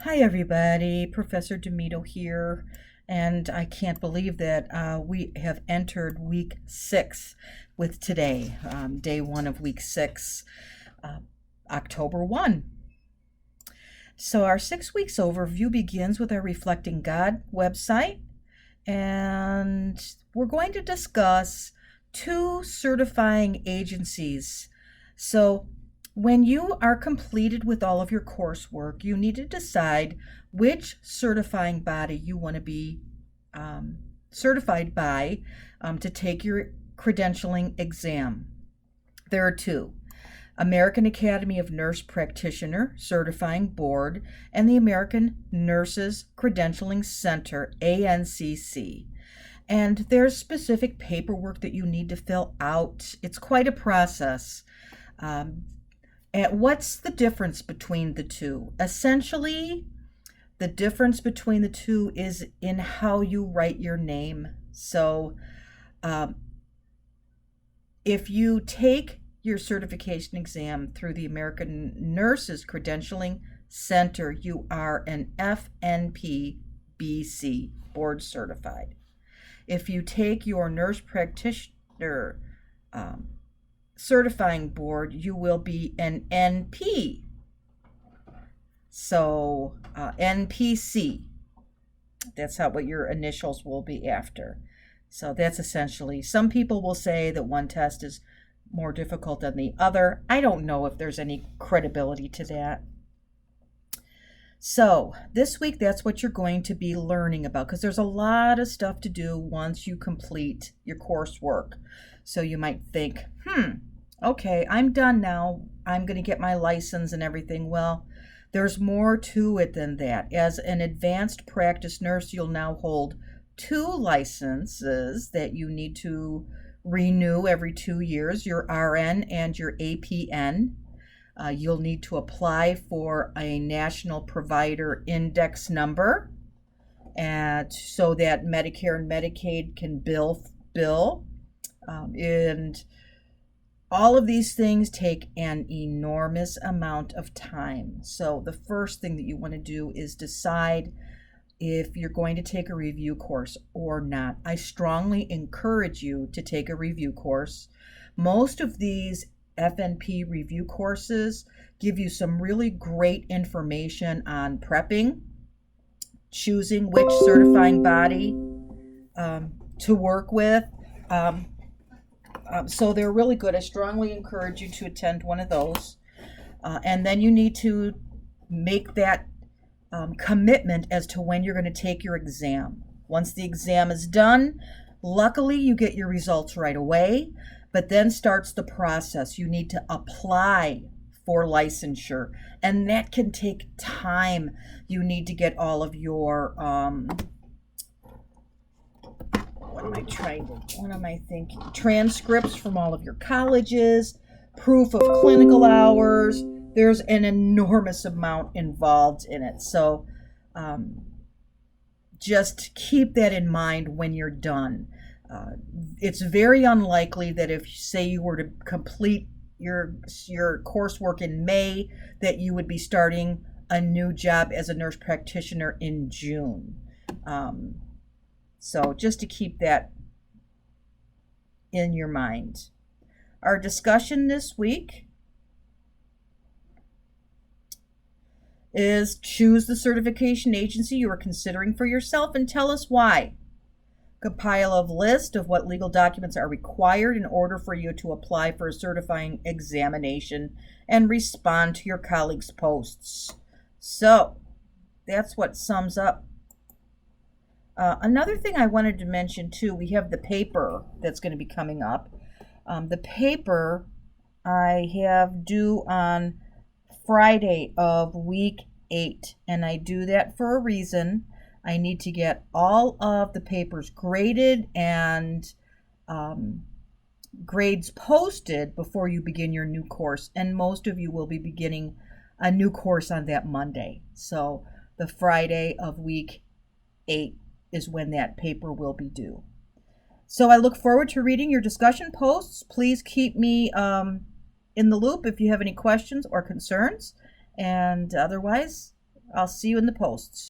Hi, everybody. Professor Demito here. And I can't believe that we have entered week 6 with today, day 1 of week 6, uh, October 1. So, our 6 weeks overview begins with our Reflecting God website, and we're going to discuss two certifying agencies. So, when you are completed with all of your coursework, you need to decide which certifying body you want to be certified by to take your credentialing exam. There are two: American Academy of Nurse Practitioner Certifying Board and the American Nurses Credentialing Center, ANCC. And there's specific paperwork that you need to fill out. It's quite a process. Um, and what's the difference between the two? Essentially, the difference between the two is in how you write your name. So, um, if you take your certification exam through the American Nurses Credentialing Center, you are an FNP-BC board certified. If you take your nurse practitioner certifying board, you will be an NP. So NPC, that's what your initials will be after. So that's essentially, some people will say that one test is more difficult than the other. I don't know if there's any credibility to that. So this week, that's what you're going to be learning about, because there's a lot of stuff to do once you complete your coursework. So you might think, okay, I'm done now. I'm going to get my license and everything. Well, there's more to it than that. As an advanced practice nurse, you'll now hold 2 licenses that you need to renew every 2 years, your RN and your APN. You'll need to apply for a National Provider Index number, and so that Medicare and Medicaid can bill. And all of these things take an enormous amount of time. So the first thing that you want to do is decide if you're going to take a review course or not. I strongly encourage you to take a review course. Most of these FNP review courses give you some really great information on prepping, choosing which certifying body to work with. So they're really good. I strongly encourage you to attend one of those. And then you need to make that commitment as to when you're going to take your exam. Once the exam is done, luckily you get your results right away, but then starts the process. You need to apply for licensure, and that can take time. You need to get all of your transcripts from all of your colleges, proof of clinical hours. There's an enormous amount involved in it. So just keep that in mind when you're done. It's very unlikely that if, say, you were to complete your coursework in May, that you would be starting a new job as a nurse practitioner in June. So just to keep that in your mind. Our discussion this week is choose the certification agency you are considering for yourself and tell us why. Compile a list of what legal documents are required in order for you to apply for a certifying examination and respond to your colleagues' posts. So that's what sums up. Another thing I wanted to mention too, we have the paper that's going to be coming up. The paper I have due on Friday of week 8, and I do that for a reason. I need to get all of the papers graded and grades posted before you begin your new course, and most of you will be beginning a new course on that Monday. So the Friday of week 8 is when that paper will be due. So I look forward to reading your discussion posts. Please keep me in the loop if you have any questions or concerns. And otherwise, I'll see you in the posts.